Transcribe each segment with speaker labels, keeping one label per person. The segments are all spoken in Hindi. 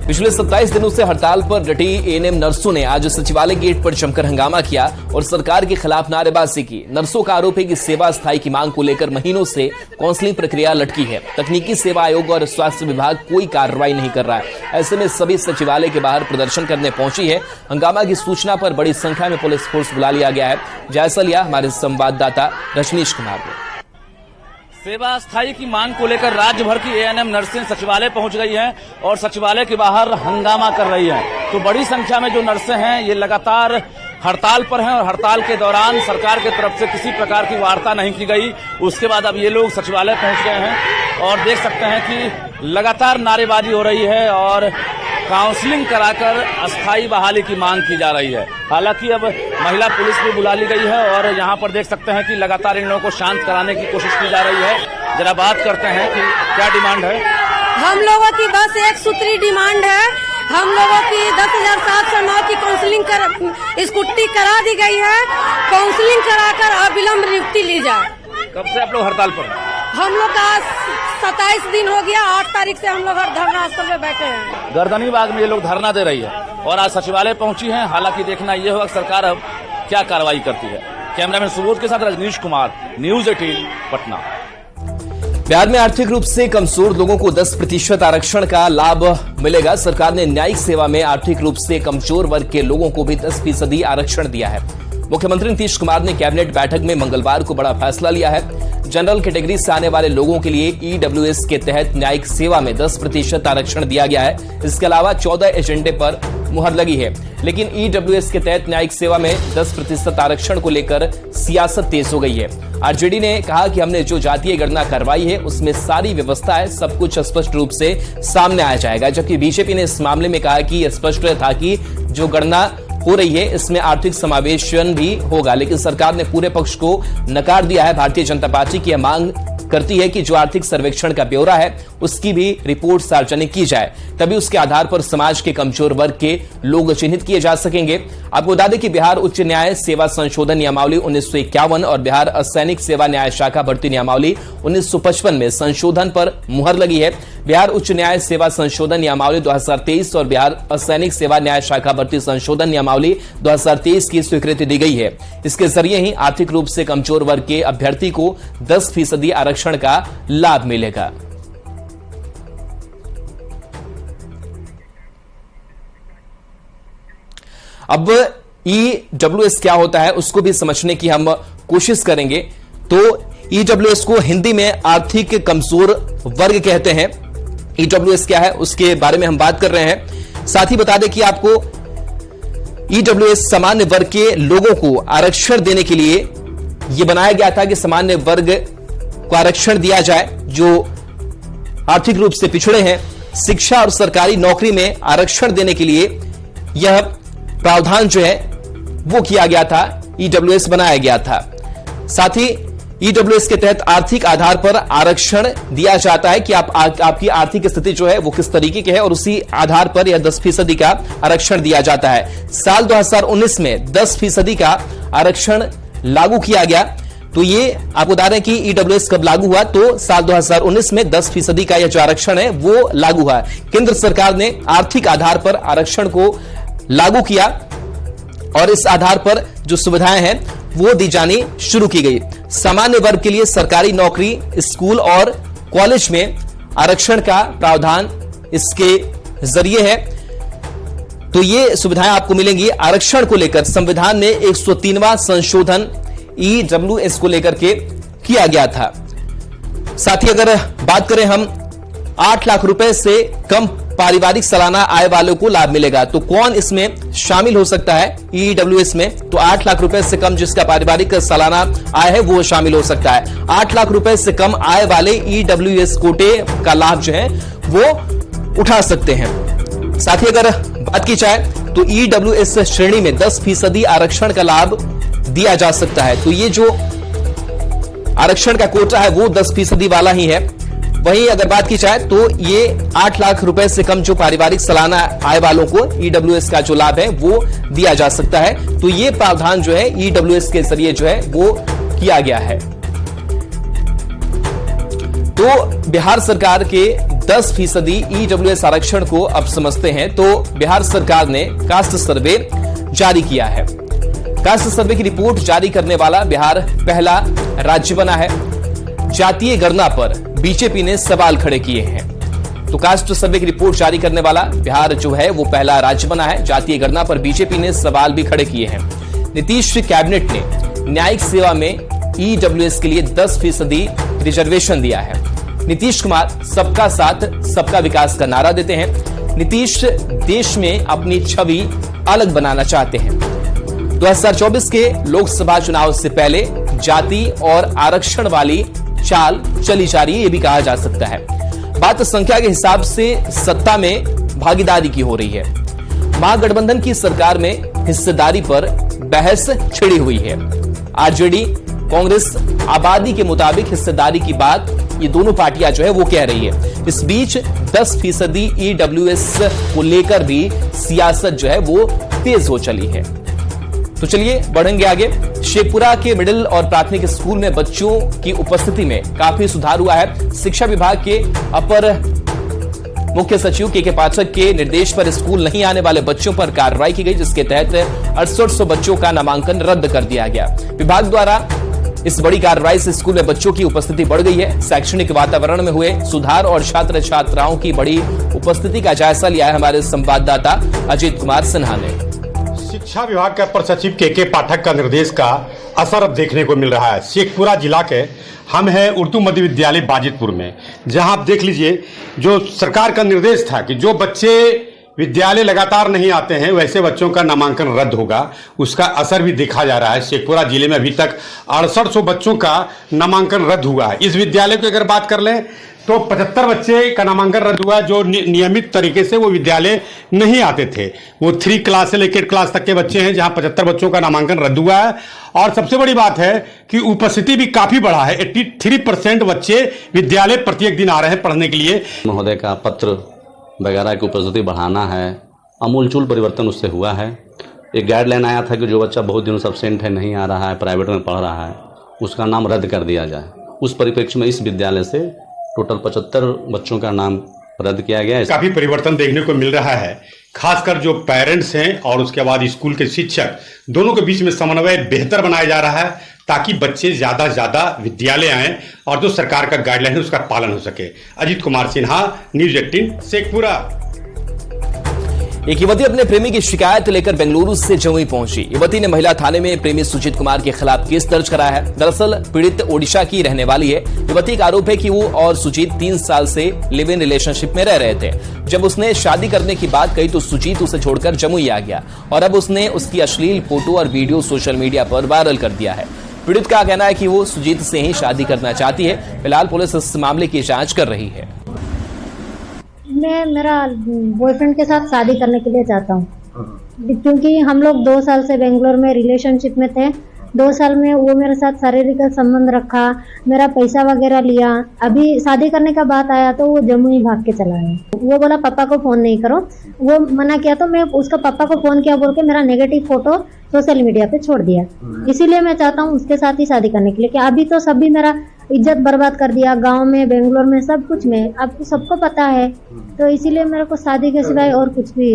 Speaker 1: पिछले 27 दिनों से हड़ताल पर डटी एएनएम नर्सों ने आज सचिवालय गेट पर जमकर हंगामा किया और सरकार के खिलाफ नारेबाजी की। नर्सों का आरोप है कि सेवा स्थायी की मांग को लेकर महीनों से काउंसलिंग प्रक्रिया लटकी है। तकनीकी सेवा आयोग और स्वास्थ्य विभाग कोई कार्रवाई नहीं कर रहा है। ऐसे में सभी सचिवालय के बाहर प्रदर्शन करने पहुंची है। हंगामा की सूचना पर बड़ी संख्या में पुलिस फोर्स बुला लिया गया है। जायजा लिया हमारे संवाददाता रजनीश कुमार ने।
Speaker 2: सेवा स्थायी की मांग को लेकर राज्य भर की एएनएम नर्सें सचिवालय पहुंच गई हैं और सचिवालय के बाहर हंगामा कर रही हैं। तो बड़ी संख्या में जो नर्सें हैं ये लगातार हड़ताल पर हैं और हड़ताल के दौरान सरकार की तरफ से किसी प्रकार की वार्ता नहीं की गई। उसके बाद अब ये लोग सचिवालय पहुंच गए हैं और देख सकते हैं कि लगातार नारेबाजी हो रही है और काउंसलिंग कराकर अस्थायी बहाली की मांग की जा रही है। हालांकि अब महिला पुलिस भी बुला ली गई है और यहाँ पर देख सकते हैं कि लगातार इन लोगों को शांत कराने की कोशिश की जा रही है। जरा बात करते हैं कि क्या डिमांड है।
Speaker 3: हम लोगों की बस एक सूत्री डिमांड है। हम लोगों की 10,709 की काउंसलिंग स्कूटी करा दी गई है। काउंसलिंग कराकर अविलंब नियुक्ति ली जाए।
Speaker 2: कब से आप लोग हड़ताल पर हैं?
Speaker 3: हम लोग का 27 दिन हो गया। 8 तारीख से हम लोग हर धरना स्थल में बैठे हैं।
Speaker 2: गर्दनी बाग में ये लोग धरना दे रही है और आज सचिवालय पहुंची हैं। हालांकि देखना ये होगा सरकार अब क्या कार्रवाई करती है। कैमरामैन सुबोध के साथ रजनीश कुमार, न्यूज 18 पटना।
Speaker 1: बिहार में आर्थिक रूप से कमजोर लोगों को 10% आरक्षण का लाभ मिलेगा। सरकार ने न्यायिक सेवा में आर्थिक रूप से कमजोर वर्ग के लोगों को भी 10% आरक्षण दिया है। मुख्यमंत्री नीतीश कुमार ने कैबिनेट बैठक में मंगलवार को बड़ा फैसला लिया है। जनरल कैटेगरी से आने वाले लोगों के लिए ईडब्ल्यूएस के तहत न्यायिक सेवा में 10% आरक्षण दिया गया है। इसके अलावा 14 एजेंडे पर मुहर लगी है। लेकिन ईडब्ल्यूएस के तहत न्यायिक सेवा में 10% आरक्षण को लेकर सियासत तेज हो गई है। आरजेडी ने कहा कि हमने जो जातीय गणना करवाई है उसमें सारी व्यवस्था है, सब कुछ स्पष्ट रूप से सामने आ जाएगा। जबकि बीजेपी ने इस मामले में कहा कि स्पष्ट था कि जो गणना हो रही है इसमें आर्थिक समावेशन भी होगा, लेकिन सरकार ने पूरे पक्ष को नकार दिया है। भारतीय जनता पार्टी की यह मांग करती है कि जो आर्थिक सर्वेक्षण का ब्यौरा है उसकी भी रिपोर्ट सार्वजनिक की जाए, तभी उसके आधार पर समाज के कमजोर वर्ग के लोग चिन्हित किए जा सकेंगे। आपको बता दें कि बिहार उच्च न्याय सेवा संशोधन नियमावली 1951 और बिहार असैनिक सेवा न्याय शाखा भर्ती नियमावली 1955 में संशोधन पर मुहर लगी है। बिहार उच्च न्याय सेवा संशोधन नियमावली 2023 और बिहार असैनिक सेवा न्याय शाखा भर्ती संशोधन नियमावली 2023 की स्वीकृति दी गई है। इसके जरिए ही आर्थिक रूप से कमजोर वर्ग के अभ्यर्थी को 10% आरक्षण का लाभ मिलेगा। अब ईडब्ल्यूएस क्या होता है उसको भी समझने की हम कोशिश करेंगे। तो ईडब्ल्यूएस को हिंदी में आर्थिक कमजोर वर्ग कहते हैं। ईडब्ल्यूएस क्या है उसके बारे में हम बात कर रहे हैं। साथ ही बता दें कि आपको ईडब्ल्यूएस सामान्य वर्ग के लोगों को आरक्षण देने के लिए यह बनाया गया था कि सामान्य वर्ग को आरक्षण दिया जाए जो आर्थिक रूप से पिछड़े हैं। शिक्षा और सरकारी नौकरी में आरक्षण देने के लिए यह प्रावधान जो है वो किया गया था, ईडब्ल्यूएस बनाया गया था। साथ ही ईडब्ल्यूएस के तहत आर्थिक आधार पर आरक्षण दिया जाता है कि आपकी आर्थिक स्थिति जो है वो किस तरीके की है और उसी आधार पर यह 10% का आरक्षण दिया जाता है। साल 2019 में 10% का आरक्षण लागू किया गया। तो ये आपको बता रहे हैं कि ईडब्ल्यूएस कब लागू हुआ, तो साल 2019 में 10% का यह जो आरक्षण है वो लागू हुआ। केंद्र सरकार ने आर्थिक आधार पर आरक्षण को लागू किया और इस आधार पर जो सुविधाएं हैं वो दी जानी शुरू की गई। सामान्य वर्ग के लिए सरकारी नौकरी, स्कूल और कॉलेज में आरक्षण का प्रावधान इसके जरिए है। तो ये सुविधाएं आपको मिलेंगी। आरक्षण को लेकर संविधान में 103वां संशोधन ईडब्ल्यूएस को लेकर के किया गया था। साथ ही अगर बात करें हम 8 लाख रुपए से कम पारिवारिक सालाना आय वालों को लाभ मिलेगा। तो कौन इसमें शामिल हो सकता है ईडब्ल्यूएस में? तो 8 लाख रुपए से कम जिसका पारिवारिक सालाना आय है वो शामिल हो सकता है। 8 लाख रुपए से कम आय वाले ईडब्ल्यूएस कोटे का लाभ जो है वो उठा सकते हैं। साथ ही अगर बात की जाए तो ईडब्ल्यूएस श्रेणी में 10% आरक्षण का लाभ दिया जा सकता है। तो ये जो आरक्षण का कोटा है वो 10% वाला ही है। वहीं अगर बात की जाए तो ये 8 लाख रुपए से कम जो पारिवारिक सालाना आय वालों को ईडब्ल्यूएस का जो लाभ है वो दिया जा सकता है। तो ये प्रावधान जो है ईडब्ल्यूएस के जरिए जो है वो किया गया है। तो बिहार सरकार के 10% ईडब्ल्यूएस आरक्षण को अब समझते हैं तो बिहार सरकार ने कास्ट सर्वे जारी किया है। कास्ट सर्वे की रिपोर्ट जारी करने वाला बिहार पहला राज्य बना है। जातीय गणना पर बीजेपी ने सवाल खड़े किए हैं। तो कास्ट सर्वे की रिपोर्ट जारी करने वाला बिहार जो है वो पहला राज्य बना है। जातीय गणना पर बीजेपी ने सवाल भी खड़े किए हैं। नीतीश कैबिनेट ने न्यायिक सेवा में ईडब्ल्यूएस के लिए 10% रिजर्वेशन दिया है। नीतीश कुमार सबका साथ सबका विकास का नारा देते हैं। नीतीश देश में अपनी छवि अलग बनाना चाहते हैं। 2024 के लोकसभा चुनाव से पहले जाति और आरक्षण वाली चाल चली जा रही है, ये भी कहा जा सकता है। बात संख्या के हिसाब से सत्ता में भागीदारी की हो रही है। महागठबंधन की सरकार में हिस्सेदारी पर बहस छिड़ी हुई है। आरजेडी कांग्रेस आबादी के मुताबिक हिस्सेदारी की बात ये दोनों पार्टियां जो है वो कह रही है। इस बीच 10% ईडब्ल्यूएस को लेकर भी सियासत जो है वो तेज हो चली है। तो चलिए बढ़ेंगे आगे। शेखपुरा के मिडिल और प्राथमिक स्कूल में बच्चों की उपस्थिति में काफी सुधार हुआ है। शिक्षा विभाग के अपर मुख्य सचिव के पाठक के निर्देश पर स्कूल नहीं आने वाले बच्चों पर कार्रवाई की गई, जिसके तहत 6800 बच्चों का नामांकन रद्द कर दिया गया। विभाग द्वारा इस बड़ी कार्रवाई से स्कूल में बच्चों की उपस्थिति बढ़ गई है। शैक्षणिक वातावरण में हुए सुधार और छात्र छात्राओं की बड़ी उपस्थिति का जायजा लिया है हमारे संवाददाता अजीत कुमार सिन्हा ने।
Speaker 4: शिक्षा विभाग के अपर सचिव के पाठक का निर्देश का असर अब देखने को मिल रहा है। शेखपुरा जिला के हम हैं उर्दू मध्य विद्यालय बाजितपुर में, जहां आप देख लीजिए जो सरकार का निर्देश था कि जो बच्चे विद्यालय लगातार नहीं आते हैं वैसे बच्चों का नामांकन रद्द होगा, उसका असर भी देखा जा रहा है। शेखपुरा जिले में अभी तक 6800 बच्चों का नामांकन रद्द हुआ है। इस विद्यालय की अगर बात कर लें तो 75 बच्चे का नामांकन रद्द हुआ है जो नियमित तरीके से वो विद्यालय नहीं आते थे। वो 3 क्लास से लेकर 8 क्लास तक के बच्चे हैं, जहां 75 बच्चों का नामांकन रद्द हुआ है। और सबसे बड़ी बात है कि उपस्थिति भी काफी बढ़ा है। 83% बच्चे विद्यालय प्रत्येक दिन आ रहे हैं पढ़ने के लिए।
Speaker 5: महोदय का पत्र वगैरह की उपस्थिति बढ़ाना है, अमूलचूल परिवर्तन उससे हुआ है। एक गाइडलाइन आया था कि जो बच्चा बहुत दिनों से एब्सेंट है, नहीं आ रहा है, प्राइवेट में पढ़ रहा है, उसका नाम रद्द कर दिया जाए। उस परिप्रेक्ष्य में इस विद्यालय से टोटल 75 बच्चों का नाम रद्द किया गया है।
Speaker 4: काफी परिवर्तन देखने को मिल रहा है, खासकर जो पेरेंट्स हैं और उसके बाद स्कूल के शिक्षक, दोनों के बीच में समन्वय बेहतर बनाया जा रहा है ताकि बच्चे ज्यादा विद्यालय आएं और जो सरकार का गाइडलाइन है उसका पालन हो सके। अजीत कुमार सिन्हा, न्यूज 18 शेखपुरा।
Speaker 1: एक युवती अपने प्रेमी की शिकायत लेकर बेंगलुरु से जमुई पहुंची। युवती ने महिला थाने में प्रेमी सुजीत कुमार के खिलाफ केस दर्ज कराया है। दरअसल पीड़ित ओडिशा की रहने वाली है। युवती का आरोप है कि वो और सुजीत 3 साल से लिव इन रिलेशनशिप में रह रहे थे। जब उसने शादी करने की बात कही तो सुजीत उसे छोड़कर जमुई आ गया और अब उसने उसकी अश्लील फोटो और वीडियो सोशल मीडिया पर वायरल कर दिया है। पीड़ित का कहना है कि वो सुजीत से ही शादी करना चाहती है। फिलहाल पुलिस इस मामले की जांच कर रही है।
Speaker 6: मैं मेरा बॉयफ्रेंड के साथ शादी करने के लिए चाहता हूँ, क्योंकि हम लोग 2 साल से बेंगलोर में रिलेशनशिप में थे। 2 साल में वो मेरे साथ शारीरिक संबंध रखा, मेरा पैसा वगैरह लिया। अभी शादी करने का बात आया तो वो जमुई भाग के चला गया। वो बोला पापा को फोन नहीं करो, वो मना किया तो मैं उसका पापा को फोन किया बोल के मेरा नेगेटिव फोटो सोशल मीडिया पे छोड़ दिया। इसीलिए मैं चाहता हूँ उसके साथ ही शादी करने के लिए, कि अभी तो सभी मेरा इज्जत बर्बाद कर दिया, गांव में, बेंगलोर में, सब कुछ में। आपको सबको पता है, तो इसीलिए मेरे को शादी के सिवाय और कुछ भी।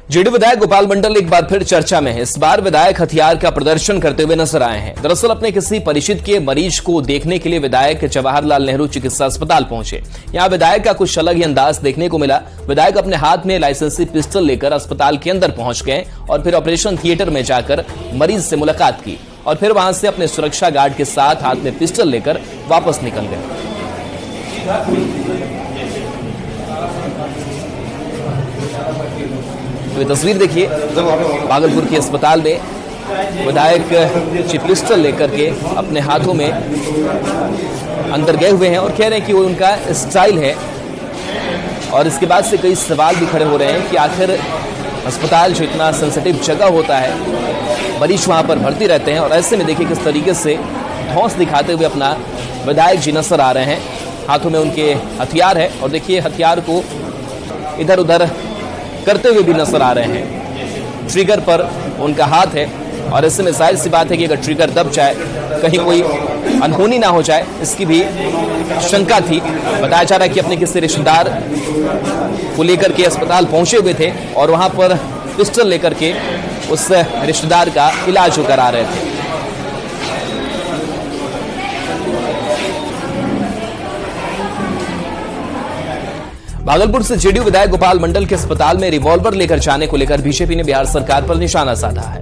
Speaker 1: जेडी विधायक गोपाल मंडल एक बार फिर चर्चा में है। इस बार विधायक हथियार का प्रदर्शन करते हुए नजर आए हैं। दरअसल अपने किसी परिचित के मरीज को देखने के लिए विधायक जवाहरलाल नेहरू चिकित्सा अस्पताल पहुंचे। यहां विधायक का कुछ अलग ही अंदाज देखने को मिला। विधायक अपने हाथ में लाइसेंसी पिस्टल लेकर अस्पताल के अंदर पहुंच गए और फिर ऑपरेशन थिएटर में जाकर मरीज से मुलाकात की और फिर वहां से अपने सुरक्षा गार्ड के साथ हाथ में पिस्टल लेकर वापस निकल गए। तो ये तस्वीर देखिए, भागलपुर के अस्पताल में विधायक पिस्टल लेकर के अपने हाथों में अंदर गए हुए हैं और कह रहे हैं कि वो उनका स्टाइल है। और इसके बाद से कई सवाल भी खड़े हो रहे हैं कि आखिर अस्पताल जो इतना सेंसिटिव जगह होता है, मरीज वहां पर भर्ती रहते हैं और ऐसे में देखिए किस तरीके से धौंस दिखाते हुए अपना विधायक जी नजर आ रहे हैं। हाथों में उनके हथियार है और देखिए हथियार को इधर उधर करते हुए भी नजर आ रहे हैं। ट्रिगर पर उनका हाथ है और ऐसे में जाहिर सी बात है कि अगर ट्रिगर दब जाए, कहीं कोई अनहोनी ना हो जाए, इसकी भी शंका थी। बताया जा रहा है कि अपने किसी रिश्तेदार को लेकर के अस्पताल पहुंचे हुए थे और वहां पर पिस्टल लेकर के उस रिश्तेदार का इलाज करा रहे थे। भागलपुर से जेडीयू विधायक गोपाल मंडल के अस्पताल में रिवॉल्वर लेकर जाने को लेकर बीजेपी ने बिहार सरकार पर निशाना साधा है।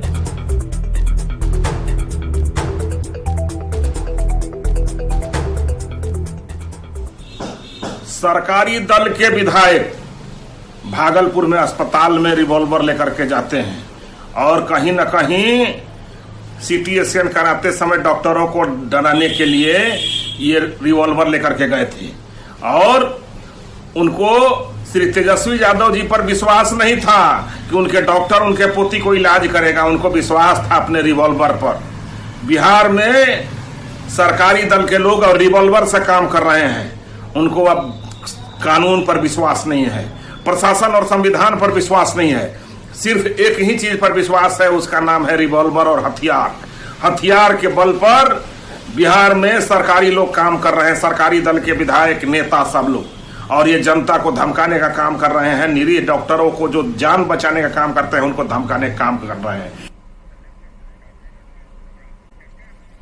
Speaker 7: सरकारी दल के विधायक भागलपुर में अस्पताल में रिवॉल्वर लेकर के जाते हैं और कहीं न कहीं सीटी स्कैन कराते समय डॉक्टरों को डराने के लिए ये रिवॉल्वर लेकर के गए थे और उनको श्री तेजस्वी यादव जी पर विश्वास नहीं था कि उनके डॉक्टर उनके पोती को इलाज करेगा। उनको विश्वास था अपने रिवॉल्वर पर। बिहार में सरकारी दल के लोग और रिवॉल्वर से काम कर रहे हैं। उनको अब कानून पर विश्वास नहीं है, प्रशासन और संविधान पर विश्वास नहीं है, सिर्फ एक ही चीज पर विश्वास है, उसका नाम है रिवॉल्वर और हथियार। हथियार के बल पर बिहार में सरकारी लोग काम कर रहे हैं, सरकारी दल के विधायक, नेता, सब लोग, और ये जनता को धमकाने का काम कर रहे हैं। निरीह डॉक्टरों को जो जान बचाने का काम करते हैं उनको धमकाने का काम कर रहे हैं।